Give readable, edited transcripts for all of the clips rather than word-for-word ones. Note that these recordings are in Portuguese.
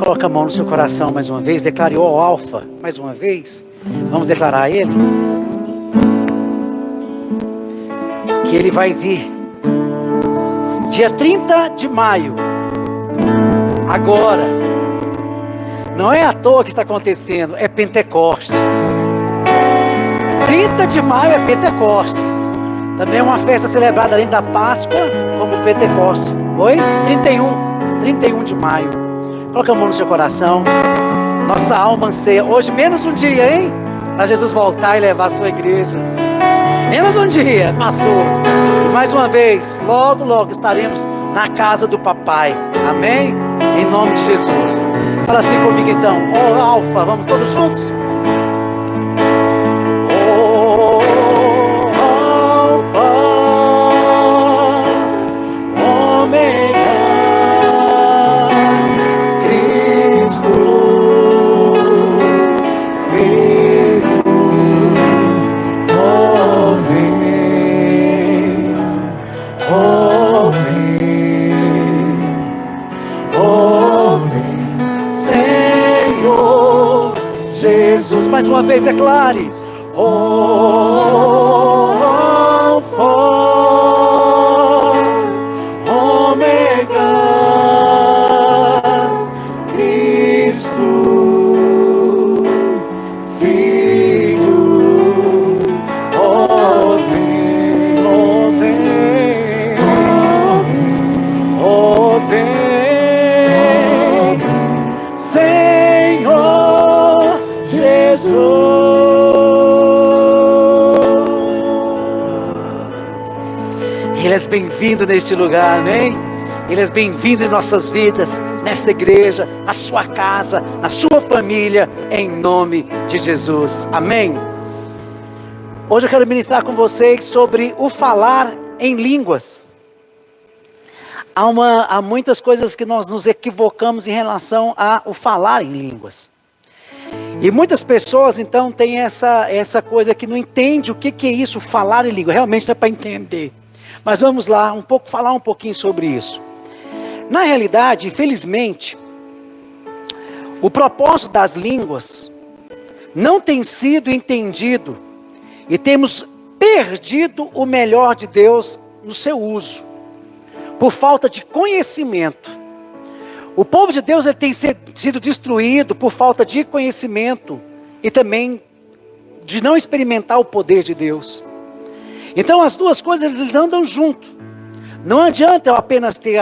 Coloca a mão no seu coração mais uma vez. Declare o Alfa mais uma vez. Vamos declarar a Ele que Ele vai vir dia 30 de maio. Agora. Não é à toa que está acontecendo. É Pentecostes. 30 de maio é Pentecostes. Também é uma festa celebrada além da Páscoa, como Pentecostes. Oi? 31 de maio. Coloca a mão no seu coração. Nossa alma anseia. Hoje menos um dia, hein? Para Jesus voltar e levar a sua igreja. Menos um dia, passou. E mais uma vez, logo estaremos na casa do papai. Amém? Em nome de Jesus. Fala assim comigo então. Ó Alfa, vamos todos juntos? Mais uma vez declare. Alfa, Ômega, Cristo, Filho, vem, Senhor Jesus. Ele é bem-vindo neste lugar, amém? Ele é bem-vindo em nossas vidas, nesta igreja, na sua casa, na sua família, em nome de Jesus, amém? Hoje eu quero ministrar com vocês sobre o falar em línguas. Há muitas coisas que nós nos equivocamos em relação ao falar em línguas. E muitas pessoas então têm essa coisa que não entende o que é isso, falar em língua. Realmente não é para entender. Mas vamos lá, falar um pouquinho sobre isso. Na realidade, infelizmente, o propósito das línguas não tem sido entendido e temos perdido o melhor de Deus no seu uso, por falta de conhecimento. O povo de Deus ele tem sido destruído por falta de conhecimento e também de não experimentar o poder de Deus. Então as duas coisas eles andam juntos. Não adianta eu apenas ter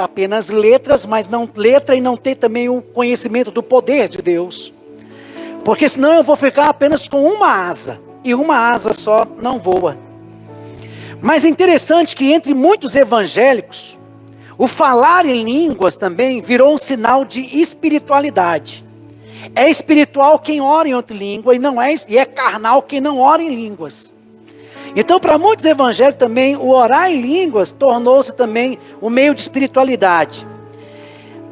letras, mas não letra e não ter também o conhecimento do poder de Deus. Porque senão eu vou ficar apenas com uma asa. E uma asa só não voa. Mas é interessante que entre muitos evangélicos, o falar em línguas também virou um sinal de espiritualidade. É espiritual quem ora em outra língua e é carnal quem não ora em línguas. Então para muitos evangélicos também o orar em línguas tornou-se também um meio de espiritualidade.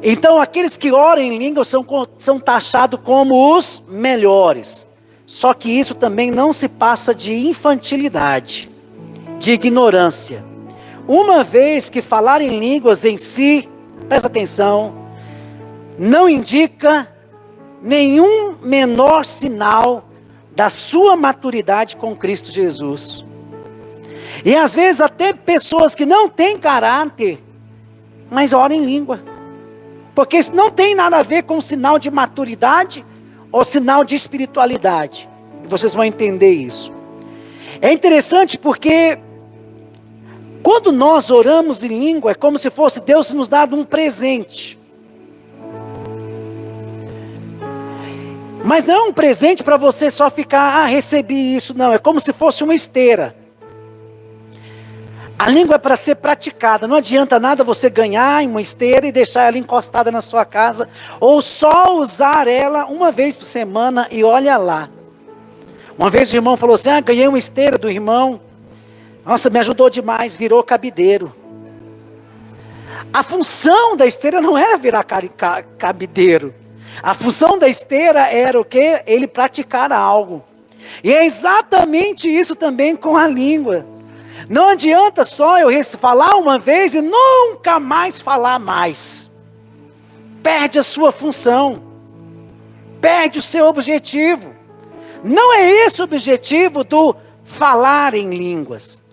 Então aqueles que oram em línguas são taxados como os melhores. Só que isso também não se passa de infantilidade, de ignorância. Uma vez que falar em línguas em si, presta atenção, não indica nenhum menor sinal da sua maturidade com Cristo Jesus. E às vezes até pessoas que não têm caráter, mas oram em língua. Porque isso não tem nada a ver com sinal de maturidade ou sinal de espiritualidade. E vocês vão entender isso. É interessante porque quando nós oramos em língua, é como se fosse Deus nos dado um presente. Mas não é um presente para você só ficar, recebi isso, não. É como se fosse uma esteira. A língua é para ser praticada. Não adianta nada você ganhar uma esteira e deixar ela encostada na sua casa. Ou só usar ela uma vez por semana e olha lá. Uma vez o irmão falou assim, ganhei uma esteira do irmão. Nossa, me ajudou demais, virou cabideiro. A função da esteira não era virar cabideiro. A função da esteira era o quê? Ele praticar algo. E é exatamente isso também com a língua. Não adianta só eu falar uma vez e nunca mais falar mais. Perde a sua função. perde o seu objetivo. Não é esse o objetivo do falar em línguas.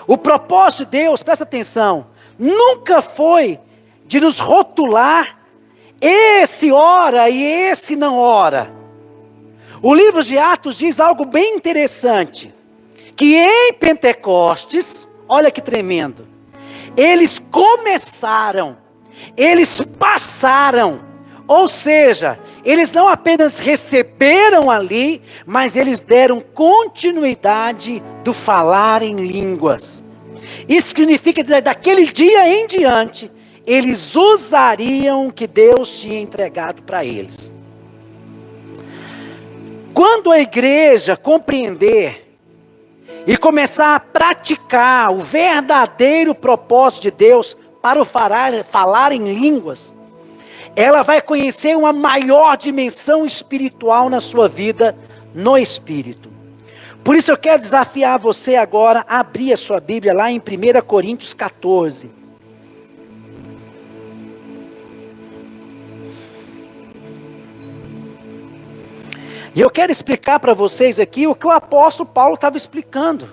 O propósito de Deus, presta atenção, nunca foi de nos rotular, esse ora e esse não ora. O livro de Atos diz algo bem interessante, que em Pentecostes, olha que tremendo, eles começaram, eles passaram, ou seja, eles não apenas receberam ali, mas eles deram continuidade do falar em línguas. Isso significa que daquele dia em diante, eles usariam o que Deus tinha entregado para eles. Quando a igreja compreender e começar a praticar o verdadeiro propósito de Deus para o falar em línguas, ela vai conhecer uma maior dimensão espiritual na sua vida, no Espírito. Por isso eu quero desafiar você agora a abrir a sua Bíblia lá em 1 Coríntios 14. E eu quero explicar para vocês aqui o que o apóstolo Paulo estava explicando.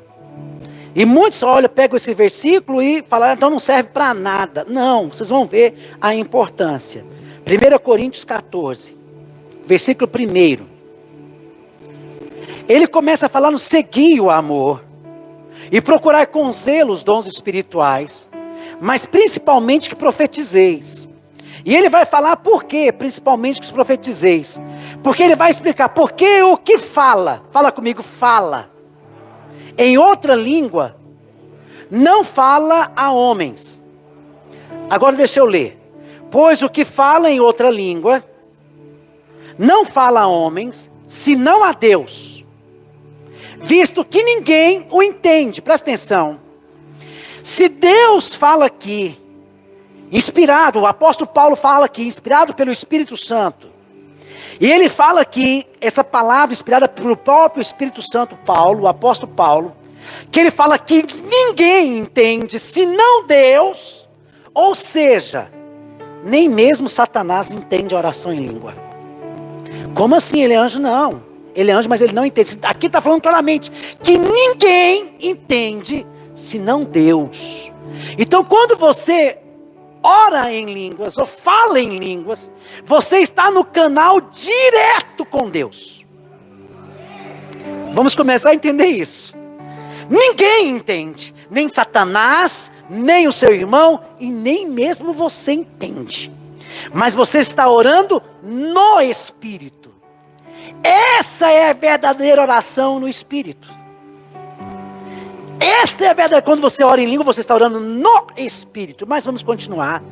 E muitos, olha, pegam esse versículo e falam, então não serve para nada. Não, vocês vão ver a importância. 1 Coríntios 14, versículo 1. Ele começa falando, seguir o amor e procurar com zelo os dons espirituais, mas principalmente que profetizeis. E ele vai falar por quê, principalmente que profetizeis. Porque ele vai explicar, porque o que fala comigo, fala, em outra língua, não fala a homens. Agora deixa eu ler. Pois o que fala em outra língua, não fala a homens, senão a Deus. Visto que ninguém o entende, presta atenção. Se Deus fala aqui, inspirado, o apóstolo Paulo fala aqui, inspirado pelo Espírito Santo. E ele fala aqui, essa palavra inspirada pelo próprio Espírito Santo Paulo, o apóstolo Paulo, que ele fala que ninguém entende, senão Deus, ou seja, nem mesmo Satanás entende a oração em língua. Como assim? Ele é anjo? Não. Ele é anjo, mas ele não entende. Aqui está falando claramente que ninguém entende, senão Deus. Então quando você ora em línguas, ou fala em línguas, você está no canal direto com Deus. Vamos começar a entender isso. Ninguém entende, nem Satanás, nem o seu irmão, e nem mesmo você entende. Mas você está orando no Espírito. Essa é a verdadeira oração no Espírito. Esta é a verdade. Quando você ora em língua, você está orando no Espírito. Mas vamos continuar.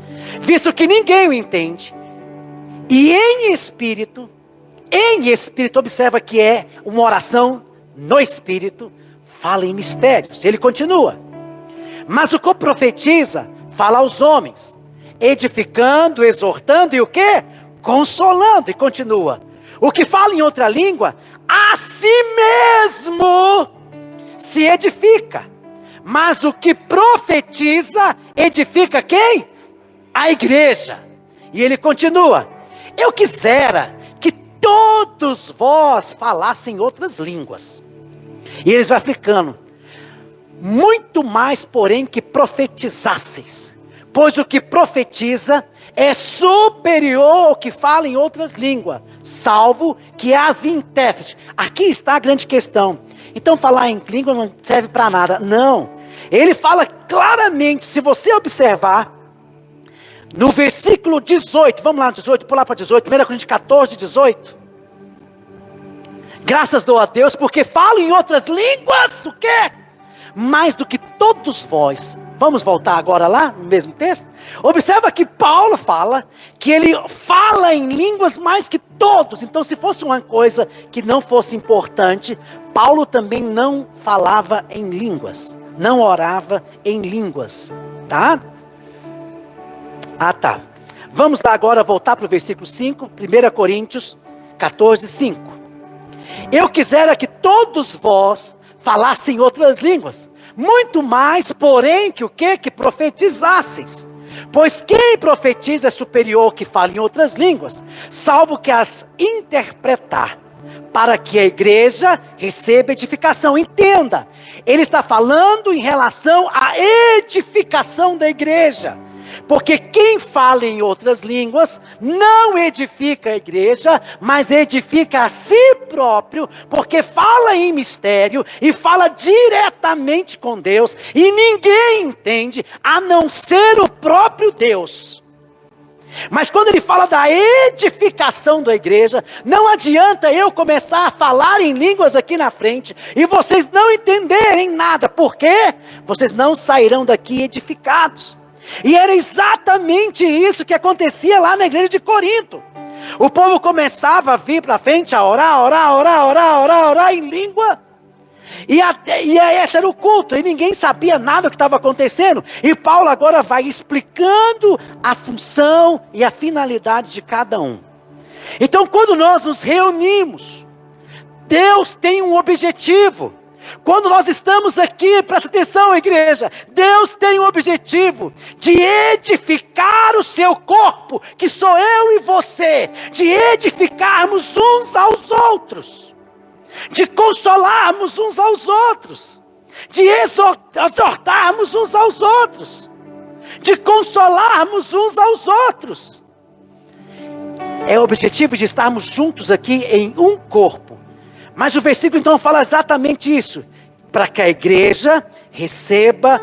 Visto que ninguém o entende. E em Espírito, observa que é uma oração no Espírito, fala em mistérios. Ele continua. Mas o que profetiza, fala aos homens, edificando, exortando e o quê? Consolando. E continua. O que fala em outra língua, a si mesmo se edifica. Mas o que profetiza, edifica quem? A igreja. E ele continua. Eu quisera que todos vós falassem outras línguas. E eles vão ficando. Muito mais, porém, que profetizasseis. Pois o que profetiza é superior ao que fala em outras línguas, salvo que as intérpretes. Aqui está a grande questão. Então falar em língua não serve para nada. Não. Ele fala claramente, se você observar, no versículo 18, vamos lá no 18, pular para 18, 1 Coríntios 14, 18. Graças dou a Deus, porque falo em outras línguas, o quê? Mais do que todos vós. Vamos voltar agora lá, no mesmo texto? Observa que Paulo fala, que ele fala em línguas mais que todos. Então se fosse uma coisa que não fosse importante, Paulo também não falava em línguas. Não orava em línguas, tá? Ah, tá. Vamos lá agora voltar para o versículo 5, 1 Coríntios 14, 5. Eu quisera que todos vós falassem outras línguas, muito mais, porém, que o quê? Que profetizasseis. Pois quem profetiza é superior que fala em outras línguas, salvo que as interpretar, para que a igreja receba edificação. Entenda, ele está falando em relação à edificação da igreja. Porque quem fala em outras línguas não edifica a igreja, mas edifica a si próprio, porque fala em mistério e fala diretamente com Deus, e ninguém entende a não ser o próprio Deus. Mas quando ele fala da edificação da igreja, não adianta eu começar a falar em línguas aqui na frente e vocês não entenderem nada. Por quê? Vocês não sairão daqui edificados. E era exatamente isso que acontecia lá na igreja de Corinto. O povo começava a vir para frente, a orar em língua. E esse era o culto, e ninguém sabia nada do que estava acontecendo. E Paulo agora vai explicando a função e a finalidade de cada um. Então, quando nós nos reunimos, Deus tem um objetivo. Quando nós estamos aqui, presta atenção, igreja, Deus tem um objetivo de edificar o seu corpo, que sou eu e você, de edificarmos uns aos outros, de consolarmos uns aos outros, de exortarmos uns aos outros, de consolarmos uns aos outros. É o objetivo de estarmos juntos aqui em um corpo. Mas o versículo então fala exatamente isso, para que a igreja receba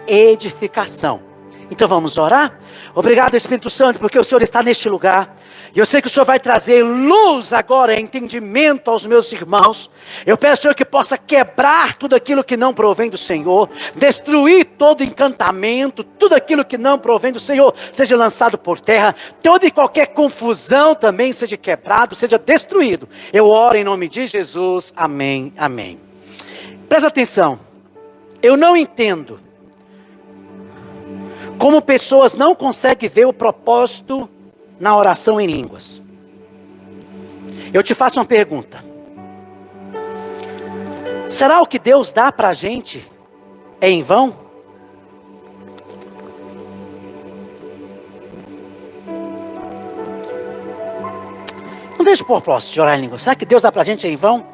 edificação. Então vamos orar? Obrigado, Espírito Santo, porque o Senhor está neste lugar. E eu sei que o Senhor vai trazer luz agora, entendimento aos meus irmãos. Eu peço, Senhor, que possa quebrar tudo aquilo que não provém do Senhor, destruir todo encantamento, tudo aquilo que não provém do Senhor, seja lançado por terra, toda e qualquer confusão também seja quebrado, seja destruído. Eu oro em nome de Jesus, amém, amém. Presta atenção, eu não entendo como pessoas não conseguem ver o propósito na oração em línguas. Eu te faço uma pergunta. Será o que Deus dá para a gente é em vão? Não vejo propósito de orar em línguas. Será que Deus dá para a gente é em vão?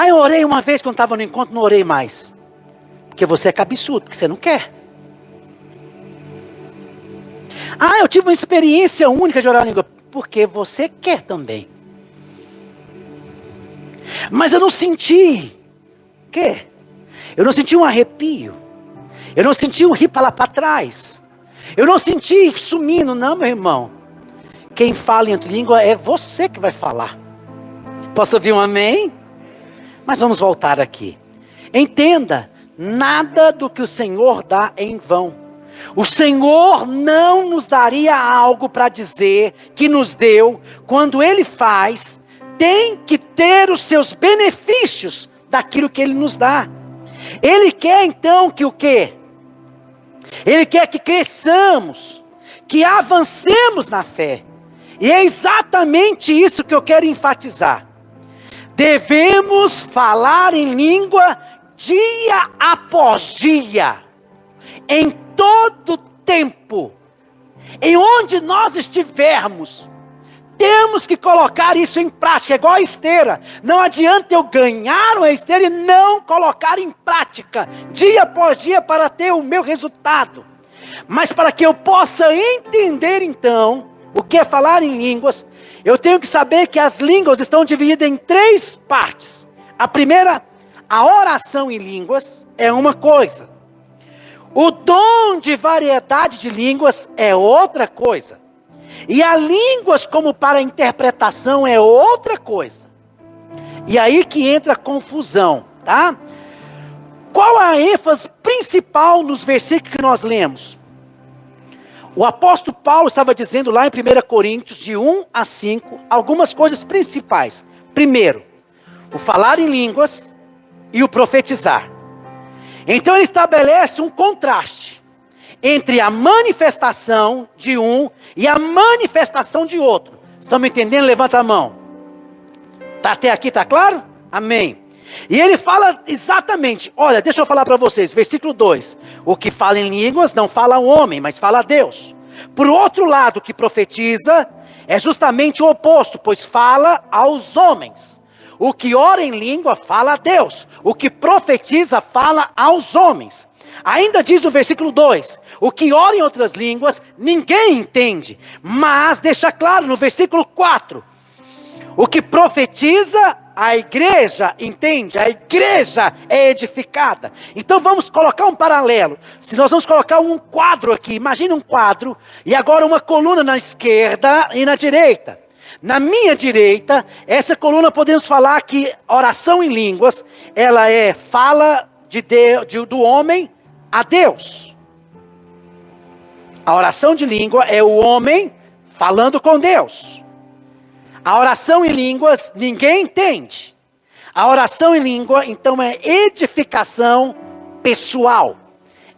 Eu orei uma vez quando estava no encontro, não orei mais. Porque você é cabeçudo, porque você não quer. Eu tive uma experiência única de orar em língua. Porque você quer também. Mas eu não senti. Quê? Eu não senti um arrepio. Eu não senti um rir para lá para trás. Eu não senti sumindo, não, meu irmão. Quem fala em outra língua é você que vai falar. Posso ouvir um amém? Mas vamos voltar aqui. Entenda, nada do que o Senhor dá é em vão. O Senhor não nos daria algo para dizer que nos deu, quando Ele faz, tem que ter os seus benefícios daquilo que Ele nos dá. Ele quer então que o quê? Ele quer que cresçamos, que avancemos na fé. E é exatamente isso que eu quero enfatizar. Devemos falar em língua dia após dia, em todo tempo, em onde nós estivermos, temos que colocar isso em prática, igual a esteira. Não adianta eu ganhar uma esteira e não colocar em prática, dia após dia, para ter o meu resultado. Mas para que eu possa entender então, o que é falar em línguas, eu tenho que saber que as línguas estão divididas em 3 partes. A primeira, a oração em línguas é uma coisa. O dom de variedade de línguas é outra coisa. E a línguas como para interpretação é outra coisa. E aí que entra a confusão, tá? Qual a ênfase principal nos versículos que nós lemos? O apóstolo Paulo estava dizendo lá em 1 Coríntios, de 1 a 5, algumas coisas principais. Primeiro, o falar em línguas e o profetizar. Então ele estabelece um contraste entre a manifestação de um e a manifestação de outro. Estão me entendendo? Levanta a mão. Até aqui, está claro? Amém. E ele fala exatamente, olha, deixa eu falar para vocês, versículo 2. O que fala em línguas não fala o homem, mas fala a Deus. Por outro lado, o que profetiza é justamente o oposto, pois fala aos homens. O que ora em língua fala a Deus. O que profetiza fala aos homens. Ainda diz no versículo 2, o que ora em outras línguas, ninguém entende. Mas deixa claro no versículo 4, o que profetiza, a igreja entende, a igreja é edificada. Então vamos colocar um paralelo. Se nós vamos colocar um quadro aqui, imagine um quadro, e agora uma coluna na esquerda e na direita. Na minha direita, essa coluna podemos falar que oração em línguas, ela é fala do homem a Deus. A oração de língua é o homem falando com Deus. A oração em línguas ninguém entende. A oração em língua, então, é edificação pessoal.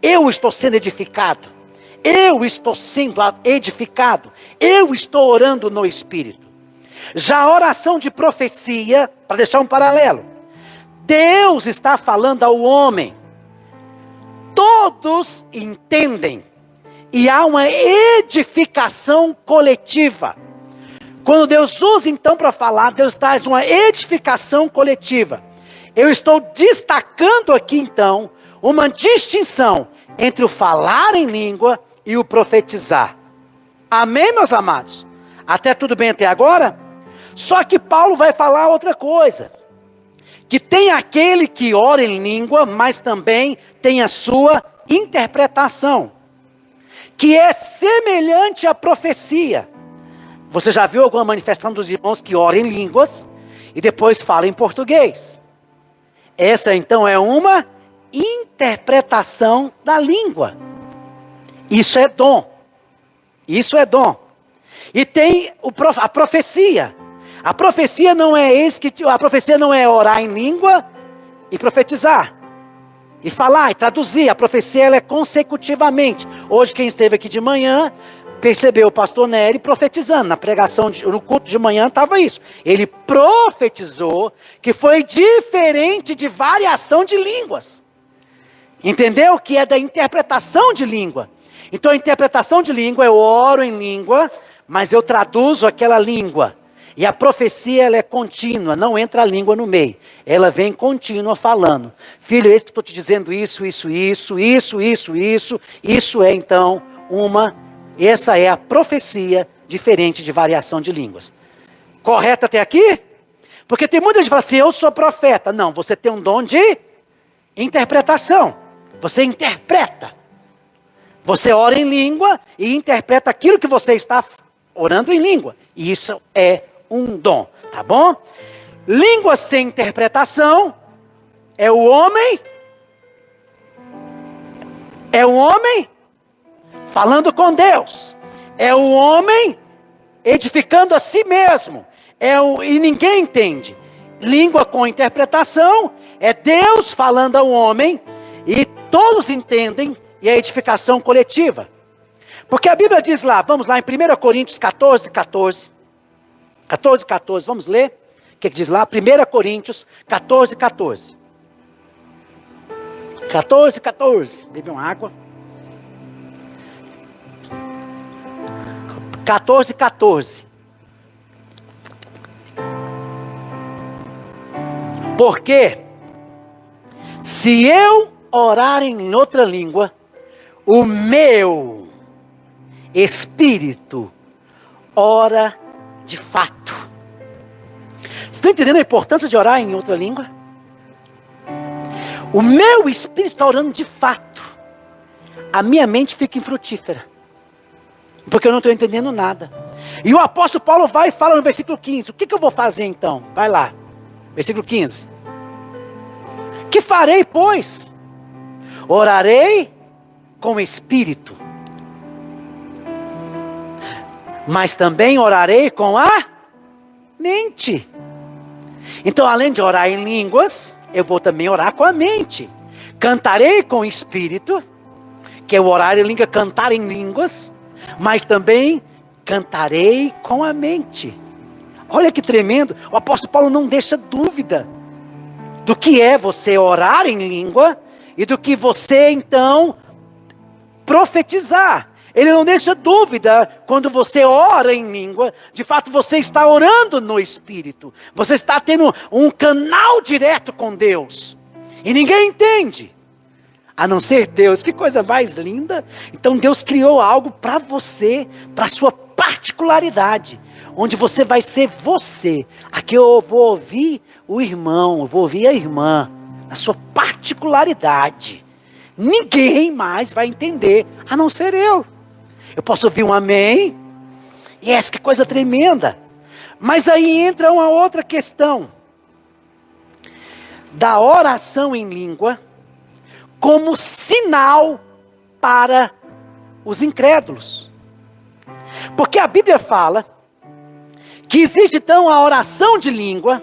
Eu estou sendo edificado. Eu estou sendo edificado. Eu estou orando no Espírito. Já a oração de profecia, para deixar um paralelo, Deus está falando ao homem. Todos entendem. E há uma edificação coletiva. Quando Deus usa então para falar, Deus traz uma edificação coletiva. Eu estou destacando aqui então uma distinção entre o falar em língua e o profetizar. Amém, meus amados? Até tudo bem até agora? Só que Paulo vai falar outra coisa. Que tem aquele que ora em língua, mas também tem a sua interpretação. Que é semelhante à profecia. Você já viu alguma manifestação dos irmãos que oram em línguas e depois falam em português? Essa então é uma interpretação da língua. Isso é dom. Isso é dom. E tem a profecia. A profecia não é orar em língua e profetizar. E falar e traduzir. A profecia ela é consecutivamente. Hoje quem esteve aqui de manhã percebeu o pastor Nery profetizando. Na pregação, no culto de manhã estava isso. Ele profetizou que foi diferente de variação de línguas. Entendeu? Que é da interpretação de língua. Então a interpretação de língua, eu oro em língua, mas eu traduzo aquela língua. E a profecia ela é contínua, não entra a língua no meio. Ela vem contínua falando. Filho, estou te dizendo isso. Isso é então essa é a profecia diferente de variação de línguas. Correto até aqui? Porque tem muita gente que fala assim, eu sou profeta. Não, você tem um dom de interpretação. Você interpreta. Você ora em língua e interpreta aquilo que você está orando em língua. E isso é um dom, tá bom? Língua sem interpretação é o homem falando com Deus. É o homem edificando a si mesmo. E ninguém entende. Língua com interpretação é Deus falando ao homem e todos entendem e a edificação coletiva. Porque a Bíblia diz lá, vamos lá em 1 Coríntios 14, 14. 14, 14, vamos ler? O que diz lá? 1 Coríntios 14, 14. 14, 14. Bebe uma água. 14, 14. Porque se eu orar em outra língua, o meu espírito ora de fato. Você está entendendo a importância de orar em outra língua? O meu espírito está orando de fato. A minha mente fica infrutífera. Porque eu não estou entendendo nada. E o apóstolo Paulo vai e fala no versículo 15. O que eu vou fazer então? Vai lá. Versículo 15. Que farei, pois? Orarei com o espírito. Mas também orarei com a mente. Então, além de orar em línguas, eu vou também orar com a mente. Cantarei com o espírito, que é o orar em língua, cantar em línguas, mas também cantarei com a mente. Olha que tremendo, o apóstolo Paulo não deixa dúvida do que é você orar em língua e do que você então profetizar. Ele não deixa dúvida quando você ora em língua. De fato, você está orando no Espírito. Você está tendo um canal direto com Deus. E ninguém entende, a não ser Deus. Que coisa mais linda. Então Deus criou algo para você, para a sua particularidade, onde você vai ser você. Aqui eu vou ouvir o irmão, eu vou ouvir a irmã, na sua particularidade. Ninguém mais vai entender, a não ser eu. Eu posso ouvir um amém. Yes, que coisa tremenda. Mas aí entra uma outra questão. Da oração em língua como sinal para os incrédulos. Porque a Bíblia fala que existe então a oração de língua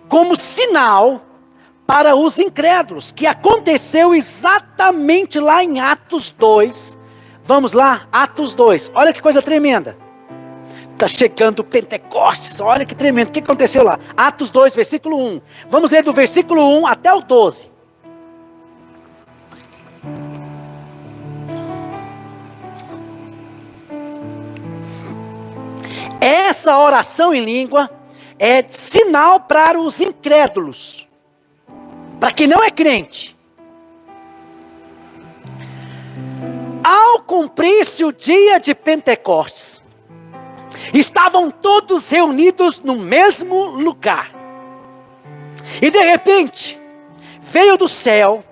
como sinal para os incrédulos, que aconteceu exatamente lá em Atos 2. Vamos lá, Atos 2. Olha que coisa tremenda. Está chegando o Pentecostes, olha que tremendo. O que aconteceu lá? Atos 2, versículo 1. Vamos ler do versículo 1 até o 12. Essa oração em língua é sinal para os incrédulos, para quem não é crente. Ao cumprir-se o dia de Pentecostes, estavam todos reunidos no mesmo lugar. E de repente, veio do céu,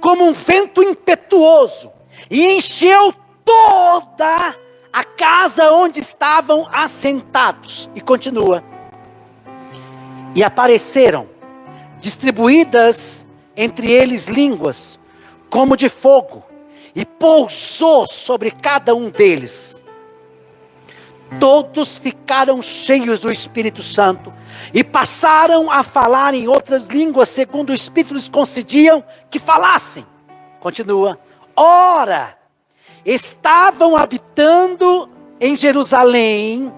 como um vento impetuoso, e encheu toda a casa onde estavam assentados. E continua. E apareceram, distribuídas entre eles línguas, como de fogo, e pousou sobre cada um deles. Todos ficaram cheios do Espírito Santo e passaram a falar em outras línguas, segundo o Espírito lhes concediam que falassem. Continua. Ora, estavam habitando em Jerusalém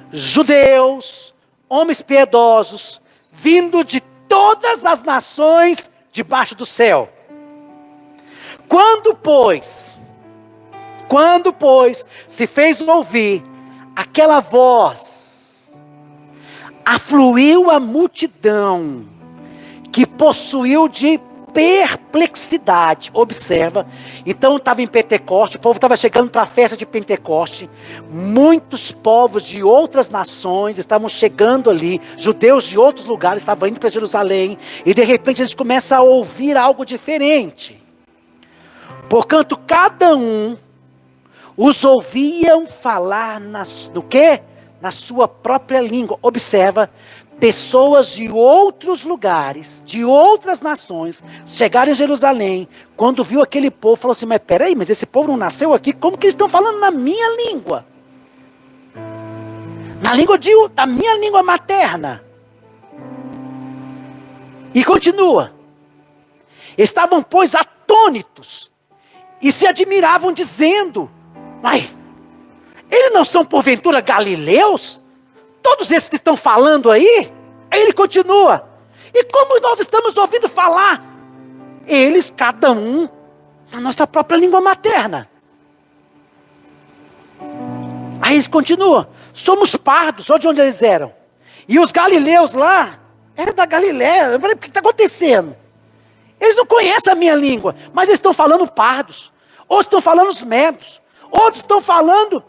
judeus, homens piedosos, vindo de todas as nações debaixo do céu. Quando, pois, se fez ouvir aquela voz, afluiu a multidão, que possuiu de perplexidade. Observa, então estava em Pentecoste, o povo estava chegando para a festa de Pentecoste, muitos povos de outras nações estavam chegando ali, judeus de outros lugares estavam indo para Jerusalém, e de repente eles começam a ouvir algo diferente. Porquanto cada um os ouviam falar no quê? Na sua própria língua. Observa, pessoas de outros lugares, de outras nações, chegaram em Jerusalém, quando viu aquele povo, falou assim, mas peraí, mas esse povo não nasceu aqui, como que eles estão falando na minha língua? Na língua da minha língua materna. E continua. Estavam, pois, atônitos, e se admiravam, dizendo, mas eles não são porventura galileus? Todos esses que estão falando aí? Aí ele continua. E como nós estamos ouvindo falar? Eles, cada um, na nossa própria língua materna. Aí eles continuam. Somos pardos, olha de onde eles eram. E os galileus lá, eram da Galiléia. O que está acontecendo? Eles não conhecem a minha língua, mas eles estão falando pardos. Outros estão falando os medos. Outros estão falando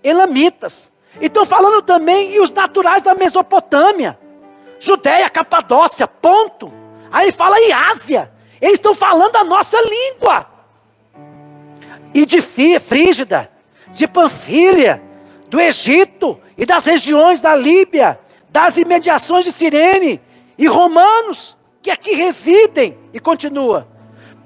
elamitas. E estão falando também e os naturais da Mesopotâmia. Judéia, Capadócia, Ponto. Aí fala em Ásia. Eles estão falando a nossa língua. E de Frígida, de Panfília, do Egito e das regiões da Líbia, das imediações de Cirene e romanos que aqui residem. E continua.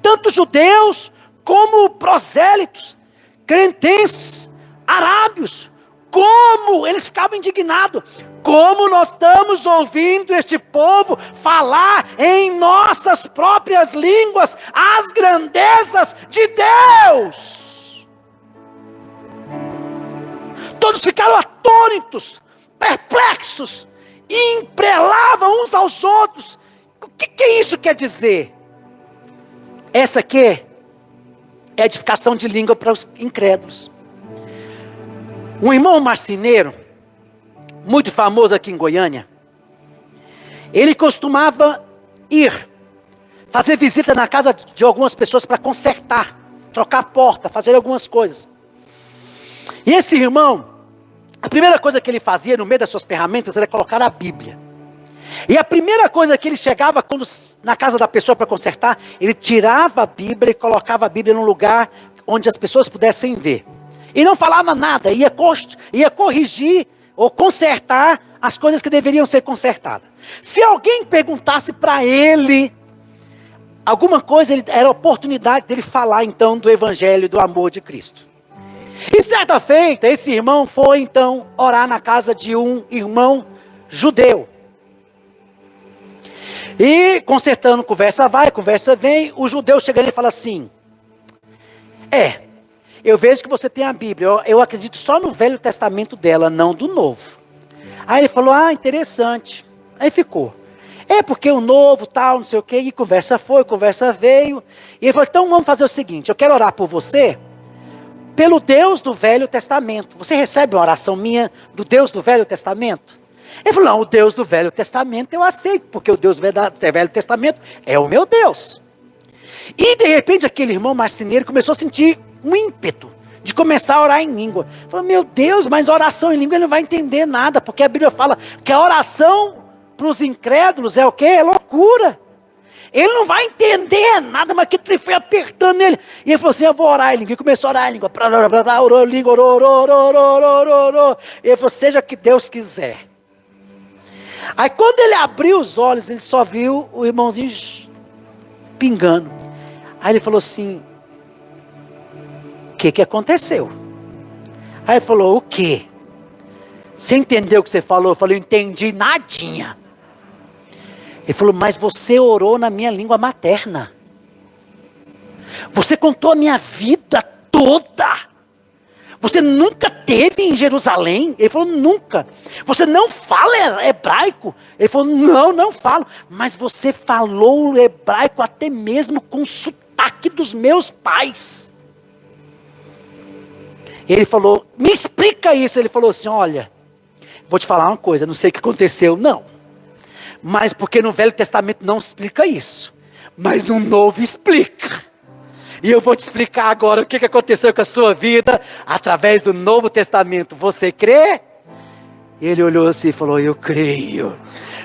Tanto judeus como prosélitos, cretenses, arábios, como eles ficavam indignados, como nós estamos ouvindo este povo falar em nossas próprias línguas as grandezas de Deus. Todos ficaram atônitos, perplexos, e imprelavam uns aos outros. O que isso quer dizer? Essa aqui é edificação de língua para os incrédulos. Um irmão marceneiro, muito famoso aqui em Goiânia, ele costumava fazer visita na casa de algumas pessoas para consertar, trocar a porta, fazer algumas coisas. E esse irmão, a primeira coisa que ele fazia no meio das suas ferramentas era colocar a Bíblia. E a primeira coisa que ele chegava na casa da pessoa para consertar, ele tirava a Bíblia e colocava a Bíblia num lugar onde as pessoas pudessem ver. E não falava nada, ia corrigir ou consertar as coisas que deveriam ser consertadas. Se alguém perguntasse para ele alguma coisa, era a oportunidade dele falar então do Evangelho, do amor de Cristo. E certa feita, esse irmão foi então orar na casa de um irmão judeu. E consertando, conversa vai, conversa vem, o judeu chega ali e fala assim: eu vejo que você tem a Bíblia, eu acredito só no Velho Testamento dela, não do Novo. Aí ele falou: interessante. Aí ficou. Porque o Novo, tal, não sei o quê, e conversa foi, conversa veio. E ele falou: então vamos fazer o seguinte, eu quero orar por você, pelo Deus do Velho Testamento. Você recebe uma oração minha do Deus do Velho Testamento? Ele falou: não, o Deus do Velho Testamento eu aceito, porque o Deus do Velho Testamento é o meu Deus. E de repente aquele irmão marceneiro começou a sentir um ímpeto de começar a orar em língua. Falou: meu Deus, mas oração em língua ele não vai entender nada, porque a Bíblia fala que a oração para os incrédulos é o quê? É loucura. Ele não vai entender nada, mas que ele foi apertando ele. E ele falou assim: eu vou orar em língua. E começou a orar em língua. Orou em língua, orou. E ele falou: seja o que Deus quiser. Aí quando ele abriu os olhos, ele só viu o irmãozinho pingando. Aí ele falou assim: o que aconteceu? Aí ele falou: o quê? Você entendeu o que você falou? Eu falei: eu entendi nadinha. Ele falou: mas você orou na minha língua materna. Você contou a minha vida toda. Você nunca esteve em Jerusalém? Ele falou: nunca. Você não fala hebraico? Ele falou: não falo. Mas você falou hebraico até mesmo com o sotaque dos meus pais. Ele falou: me explica isso. Ele falou assim: olha, vou te falar uma coisa, não sei o que aconteceu, não. Mas porque no Velho Testamento não explica isso. Mas no Novo explica. E eu vou te explicar agora o que aconteceu com a sua vida através do Novo Testamento. Você crê? Ele olhou assim e falou: eu creio.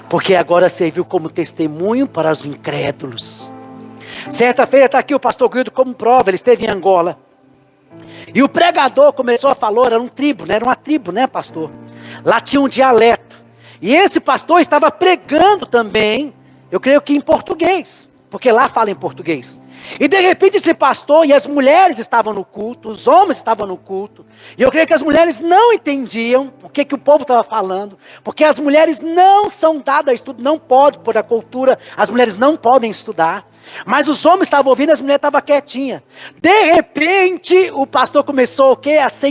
Porque agora serviu como testemunho para os incrédulos. Certa feira está aqui o pastor Guido como prova. Ele esteve em Angola. E o pregador começou a falar, era uma tribo, né, pastor? Lá tinha um dialeto. E esse pastor estava pregando também, eu creio que em português, porque lá fala em português. E de repente esse pastor e as mulheres estavam no culto, os homens estavam no culto. E eu creio que as mulheres não entendiam o que o povo estava falando, porque as mulheres não são dadas a estudo, não pode, por a cultura, as mulheres não podem estudar. Mas os homens estavam ouvindo, as mulheres estavam quietinhas. De repente, o pastor começou o quê? A ser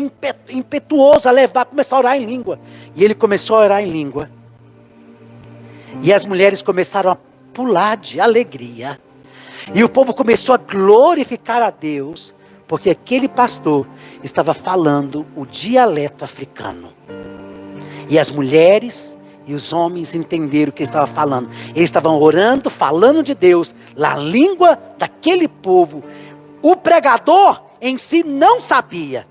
impetuoso, começar a orar em língua. E ele começou a orar em língua. E as mulheres começaram a pular de alegria. E o povo começou a glorificar a Deus, porque aquele pastor estava falando o dialeto africano. E as mulheres e os homens entenderam o que ele estava falando. Eles estavam orando, falando de Deus, na língua daquele povo. O pregador em si não sabia.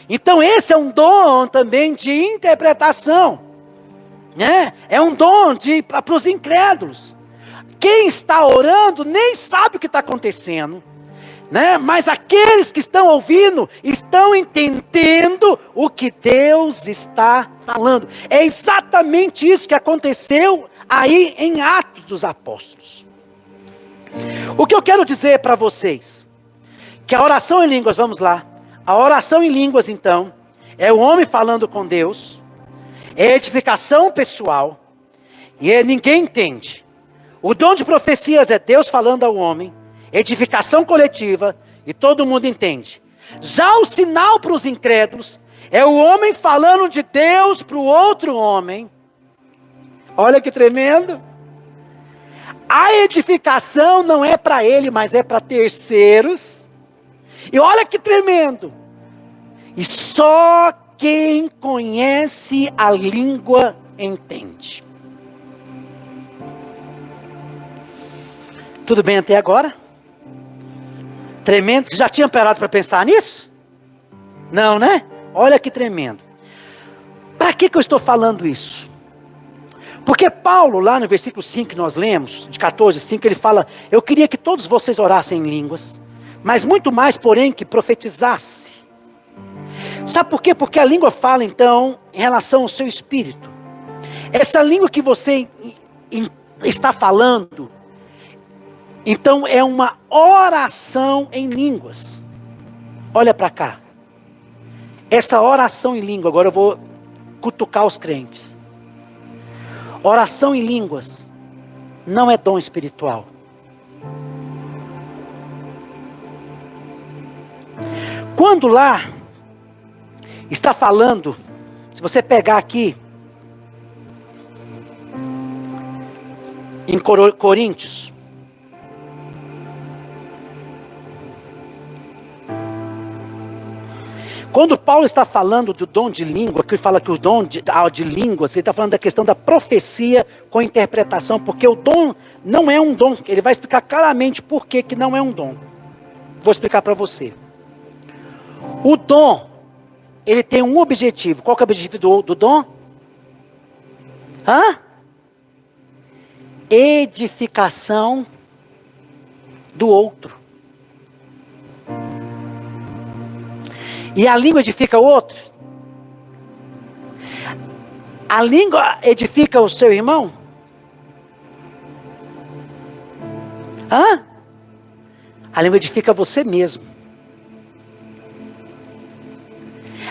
Então esse é um dom também de interpretação, né? É um dom para os incrédulos. Quem está orando nem sabe o que está acontecendo, né? Mas aqueles que estão ouvindo estão entendendo o que Deus está falando. É exatamente isso que aconteceu aí em Atos dos Apóstolos. O que eu quero dizer para vocês, que a oração em línguas, vamos lá, a oração em línguas então, é o homem falando com Deus, é edificação pessoal, e ninguém entende. O dom de profecias é Deus falando ao homem, edificação coletiva, e todo mundo entende. Já o sinal para os incrédulos é o homem falando de Deus para o outro homem. Olha que tremendo. A edificação não é para ele, mas é para terceiros. E olha que tremendo. E só quem conhece a língua entende. Tudo bem até agora? Tremendo. Você já tinha parado para pensar nisso? Não, né? Olha que tremendo. Para que eu estou falando isso? Porque Paulo, lá no versículo 5 que nós lemos, de 14:5, ele fala: eu queria que todos vocês orassem em línguas, mas muito mais, porém, que profetizasse. Sabe por quê? Porque a língua fala, então, em relação ao seu espírito. Essa língua que você está falando, então, é uma oração em línguas. Olha para cá. Essa oração em língua, agora eu vou cutucar os crentes. Oração em línguas não é dom espiritual. Quando lá está falando, se você pegar aqui em Coríntios, quando Paulo está falando do dom de língua, que ele fala que o dom de línguas, ele está falando da questão da profecia com interpretação, porque o dom não é um dom. Ele vai explicar claramente por que não é um dom. Vou explicar para você. O dom, ele tem um objetivo. Qual que é o objetivo do dom? Edificação do outro. E a língua edifica o outro? A língua edifica o seu irmão? A língua edifica você mesmo.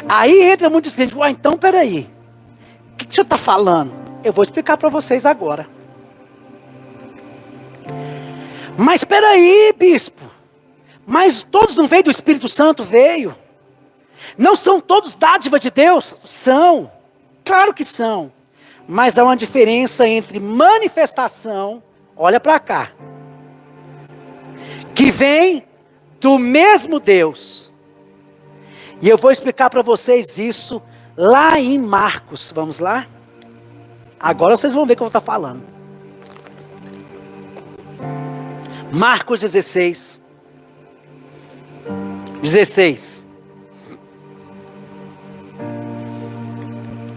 Aí entra muitos crentes: então peraí, o que o senhor está falando? Eu vou explicar para vocês agora. Mas peraí, bispo, mas todos não veio do Espírito Santo? Veio. Não são todos dádiva de Deus? São, claro que são. Mas há uma diferença entre manifestação, olha para cá, que vem do mesmo Deus. E eu vou explicar para vocês isso lá em Marcos. Vamos lá? Agora vocês vão ver o que eu vou estar falando. Marcos 16.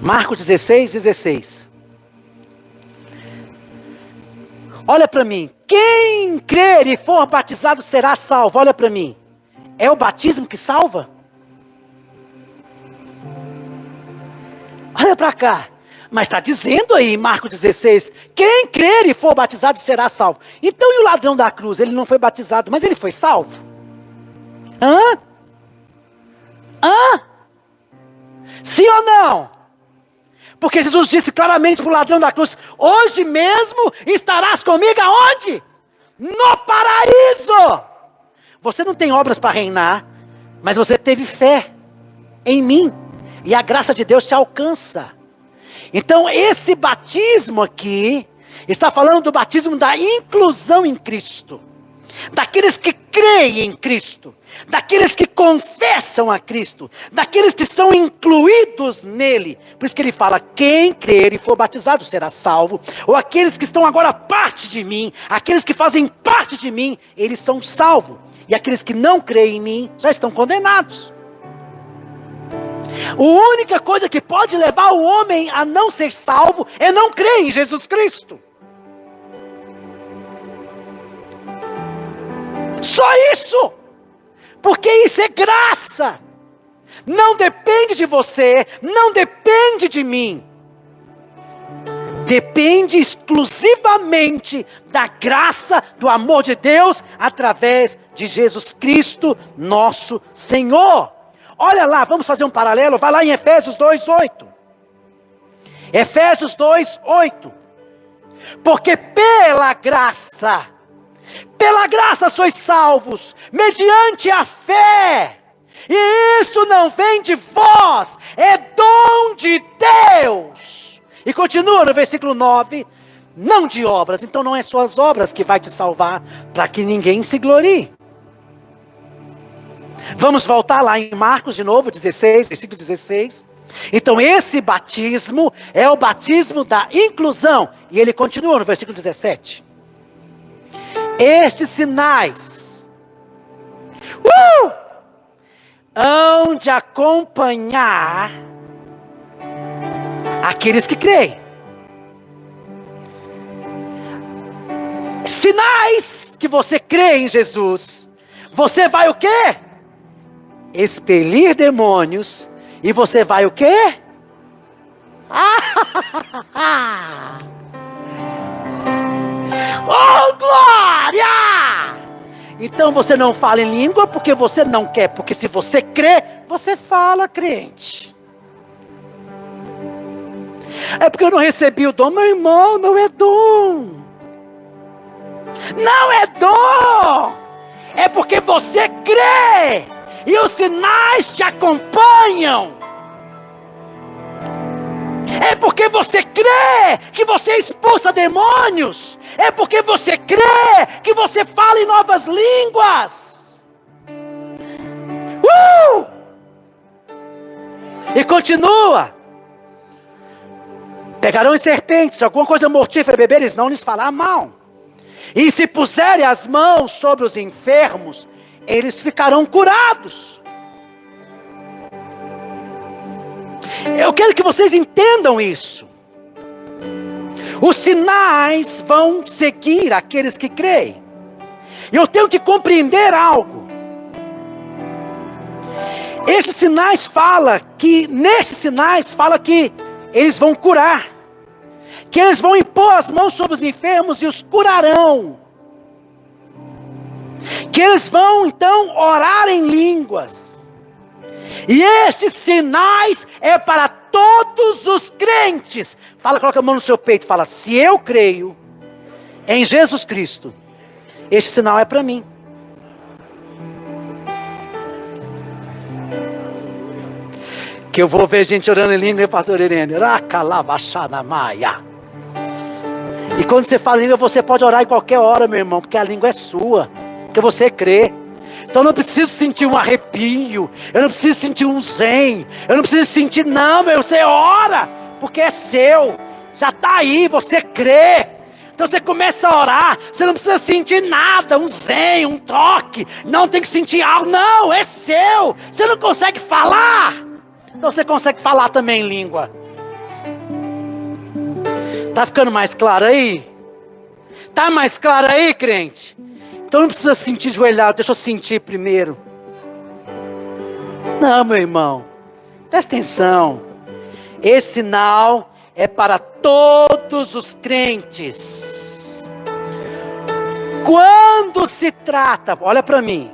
Marcos 16. Olha para mim. Quem crer e for batizado será salvo. Olha para mim. É o batismo que salva? Olha para cá. Mas está dizendo aí em Marcos 16, quem crer e for batizado será salvo. Então e o ladrão da cruz? Ele não foi batizado, mas ele foi salvo? Sim ou não? Porque Jesus disse claramente para o ladrão da cruz: hoje mesmo estarás comigo aonde? No paraíso. Você não tem obras para reinar, mas você teve fé em mim, e a graça de Deus te alcança. Então esse batismo aqui está falando do batismo da inclusão em Cristo, daqueles que creem em Cristo, daqueles que confessam a Cristo, daqueles que são incluídos nele. Por isso que ele fala: quem crer e for batizado será salvo. Ou aqueles que estão agora parte de mim, aqueles que fazem parte de mim, eles são salvos. E aqueles que não creem em mim já estão condenados. A única coisa que pode levar o homem a não ser salvo é não crer em Jesus Cristo. Só isso. Porque isso é graça. Não depende de você, não depende de mim. Depende exclusivamente da graça, do amor de Deus, através de Jesus Cristo, nosso Senhor. Olha lá, vamos fazer um paralelo, vai lá em Efésios 2:8. Efésios 2:8. Porque pela graça sois salvos, mediante a fé. E isso não vem de vós, é dom de Deus. E continua no versículo 9, não de obras. Então não é suas obras que vai te salvar, para que ninguém se glorie. Vamos voltar lá em Marcos de novo, 16, versículo 16. Então esse batismo é o batismo da inclusão. E ele continua no versículo 17. Estes sinais hão de acompanhar aqueles que creem. Sinais que você crê em Jesus. Você vai o quê? Expelir demônios. E você vai o quê? Oh, glória! Então você não fala em língua porque você não quer. Porque se você crê, você fala, crente. É porque eu não recebi o dom. Meu irmão, não é dom. Não é dom. É porque você crê. E os sinais te acompanham. É porque você crê que você expulsa demônios. É porque você crê que você fala em novas línguas. E continua. Pegarão em serpentes, alguma coisa mortífera beberes, não lhes falar mal. E se puserem as mãos sobre os enfermos, eles ficarão curados. Eu quero que vocês entendam isso. Os sinais vão seguir aqueles que creem. E eu tenho que compreender algo. Nesses sinais fala que eles vão curar. Que eles vão impor as mãos sobre os enfermos e os curarão. Que eles vão então orar em línguas. E estes sinais é para todos os crentes. Coloca a mão no seu peito e fala: se eu creio em Jesus Cristo, este sinal é para mim. Que eu vou ver gente orando em língua, pastor Irene. E quando você fala em língua, você pode orar em qualquer hora, meu irmão, porque a língua é sua, porque você crê. Então eu não preciso sentir um arrepio, eu não preciso sentir um zen, eu não preciso sentir, não, meu, você ora, porque é seu, já está aí, você crê. Então você começa a orar, você não precisa sentir nada, um zen, um toque, não tem que sentir algo, não, é seu. Você não consegue falar, então você consegue falar também em língua. Está ficando mais claro aí? Está mais claro aí, crente? Então não precisa sentir joelhado, deixa eu sentir primeiro. Não, meu irmão, presta atenção. Esse sinal é para todos os crentes. Quando se trata, olha para mim,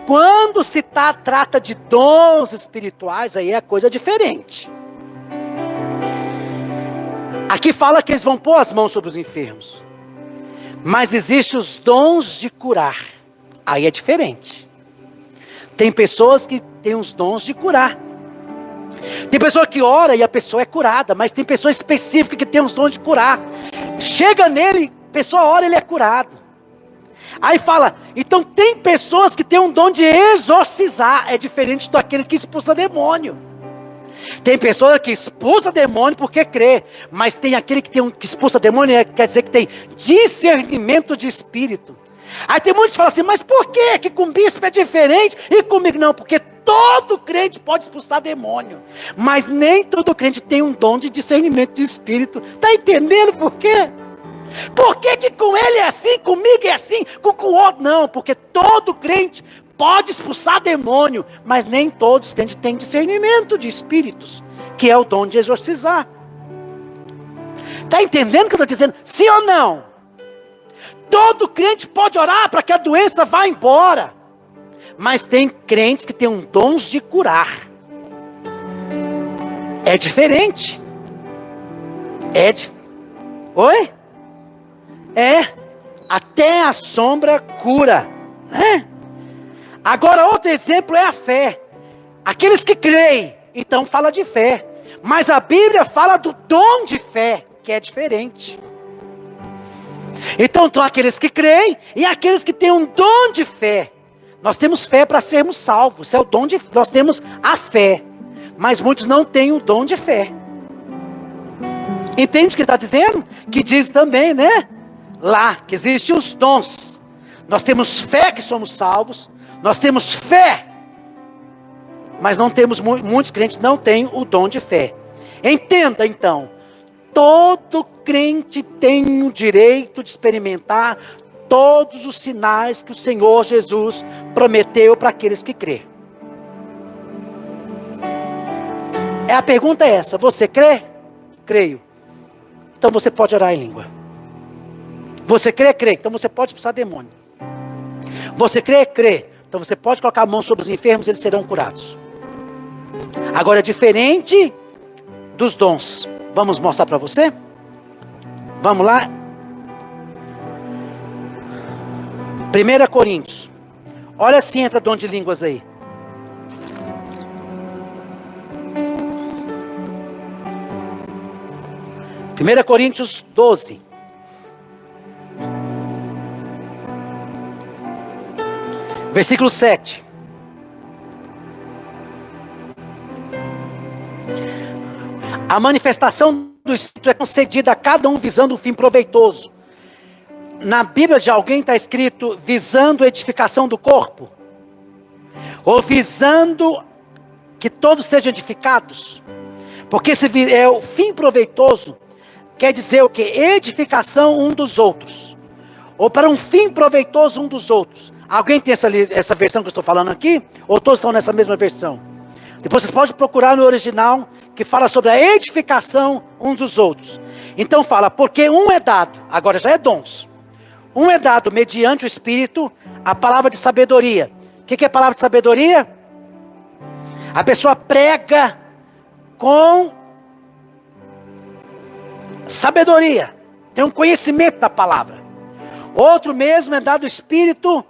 quando se trata de dons espirituais, aí é coisa diferente. Aqui fala que eles vão pôr as mãos sobre os enfermos. Mas existem os dons de curar. Aí é diferente. Tem pessoas que têm os dons de curar. Tem pessoa que ora e a pessoa é curada. Mas tem pessoa específica que tem os dons de curar. Chega nele, a pessoa ora e ele é curado. Aí fala, então tem pessoas que têm um dom de exorcizar. É diferente daquele que expulsa demônio. Tem pessoa que expulsa demônio porque crê, mas tem aquele que expulsa demônio, quer dizer que tem discernimento de espírito. Aí tem muitos que falam assim, mas por que que com bispo é diferente e comigo não? Porque todo crente pode expulsar demônio, mas nem todo crente tem um dom de discernimento de espírito. Está entendendo por quê? Por que que com ele é assim, comigo é assim, com o outro não? Porque todo crente pode expulsar demônio, mas nem todos os crentes têm discernimento de espíritos, que é o dom de exorcizar. Está entendendo o que eu estou dizendo? Sim ou não? Todo crente pode orar para que a doença vá embora, mas tem crentes que têm um dom de curar. É diferente. Oi? Até a sombra cura. Agora outro exemplo é a fé. Aqueles que creem, então fala de fé. Mas a Bíblia fala do dom de fé, que é diferente. Então estão aqueles que creem e aqueles que têm um dom de fé. Nós temos fé para sermos salvos. É o dom de, nós temos a fé. mas muitos não têm o dom de fé. Entende o que está dizendo? Que diz também, né? Lá, que existem os dons. Nós temos fé que somos salvos. Nós temos fé. Mas não temos, muitos crentes não têm o dom de fé. Entenda então. Todo crente tem o direito de experimentar todos os sinais que o Senhor Jesus prometeu para aqueles que crê. A pergunta é essa: você crê? Creio. Então você pode orar em língua. Você crê? Crê. Então você pode expulsar demônio. Você crê? Crê. Então você pode colocar a mão sobre os enfermos, eles serão curados. Agora é diferente dos dons. Vamos mostrar para você? Vamos lá? 1 Coríntios. Olha se entra dom de línguas aí. Primeira Coríntios 12. Versículo 7. A manifestação do Espírito é concedida a cada um visando um fim proveitoso. Na Bíblia de alguém está escrito visando a edificação do corpo? Ou visando que todos sejam edificados? Porque esse é o fim proveitoso, quer dizer o que? Edificação um dos outros. Ou para um fim proveitoso um dos outros. Alguém tem essa versão que eu estou falando aqui? Ou todos estão nessa mesma versão? Depois vocês podem procurar no original, que fala sobre a edificação uns dos outros. Então fala, porque um é dado, agora já é dons. Um é dado mediante o Espírito, a palavra de sabedoria. O que é a palavra de sabedoria? A pessoa prega com sabedoria, tem um conhecimento da palavra. Outro mesmo é dado o Espírito,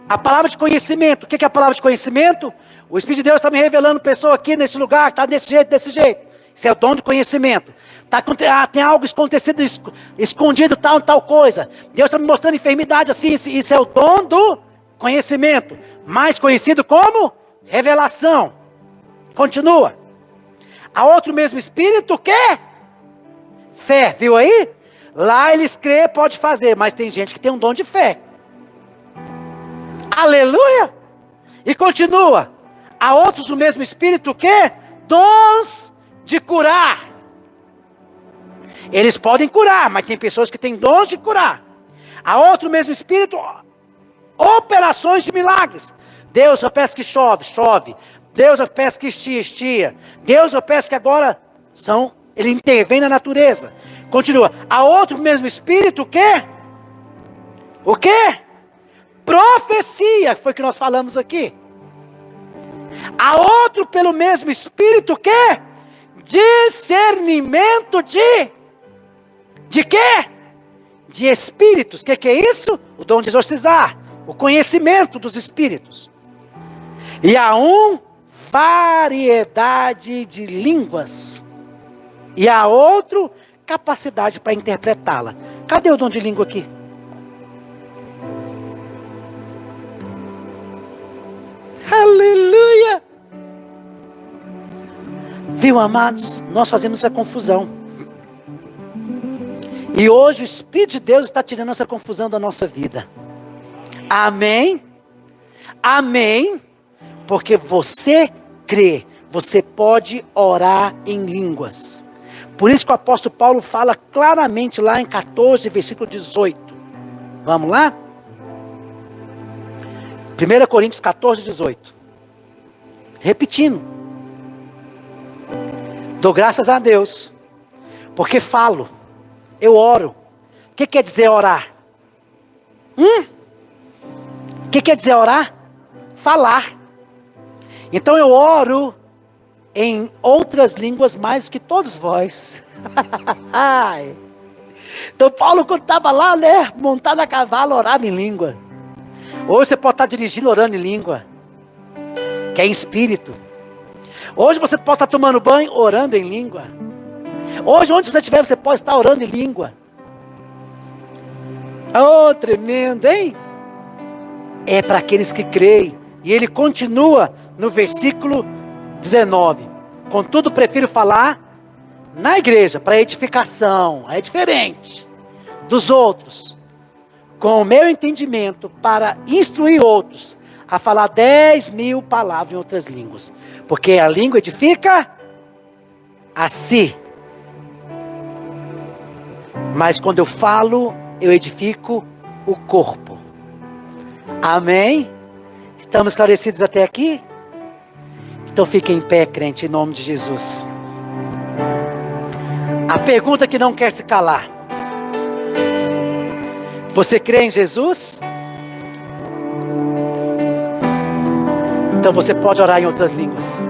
a palavra de conhecimento. O que é a palavra de conhecimento? O Espírito de Deus está me revelando pessoa aqui nesse lugar, está desse jeito, desse jeito. Isso é o dom de conhecimento. Tem algo acontecendo, escondido, tal coisa. Deus está me mostrando enfermidade assim, isso é o dom do conhecimento. Mais conhecido como revelação. Continua. A outro mesmo Espírito, o quê? Fé, viu aí? Lá eles crê, pode fazer, mas tem gente que tem um dom de fé. Aleluia! E continua. Há outros o mesmo Espírito, o quê? Dons de curar. Eles podem curar, mas tem pessoas que têm dons de curar. Há outro mesmo Espírito, operações de milagres. Deus, eu peço que chove. Deus, eu peço que estia. Deus, eu peço que agora ele intervém na natureza. Continua. Há outro mesmo Espírito, o quê? O quê? Profecia, foi o que nós falamos aqui. Há outro pelo mesmo Espírito, o quê? Discernimento de quê? De espíritos. O que é isso? O dom de exorcizar, o conhecimento dos espíritos. E há variedade de línguas. E há outro, capacidade para interpretá-la. Cadê o dom de língua aqui? Aleluia! Viu, amados? Nós fazemos essa confusão. E hoje o Espírito de Deus está tirando essa confusão da nossa vida. Amém? Amém? Porque você crê, você pode orar em línguas. Por isso que o apóstolo Paulo fala claramente lá em 14, versículo 18. Vamos lá? 1 Coríntios 14, 18. Repetindo. Dou graças a Deus, porque falo, eu oro. O que quer dizer orar? O que quer dizer orar? Falar. Então eu oro em outras línguas mais do que todos vós. Então Paulo, quando estava lá, né, montado a cavalo, orava em língua. Hoje você pode estar dirigindo orando em língua, que é em espírito. Hoje você pode estar tomando banho orando em língua. Hoje, onde você estiver, você pode estar orando em língua. Oh, tremendo, hein? É para aqueles que creem. E ele continua no versículo 19. Contudo, prefiro falar na igreja, para edificação, é diferente dos outros, com o meu entendimento, para instruir outros a falar 10.000 palavras em outras línguas, porque a língua edifica a si, mas quando eu falo, eu edifico o corpo. Amém? Estamos esclarecidos até aqui? Então fique em pé, crente, em nome de Jesus. A pergunta que não quer se calar: você crê em Jesus? Então você pode orar em outras línguas.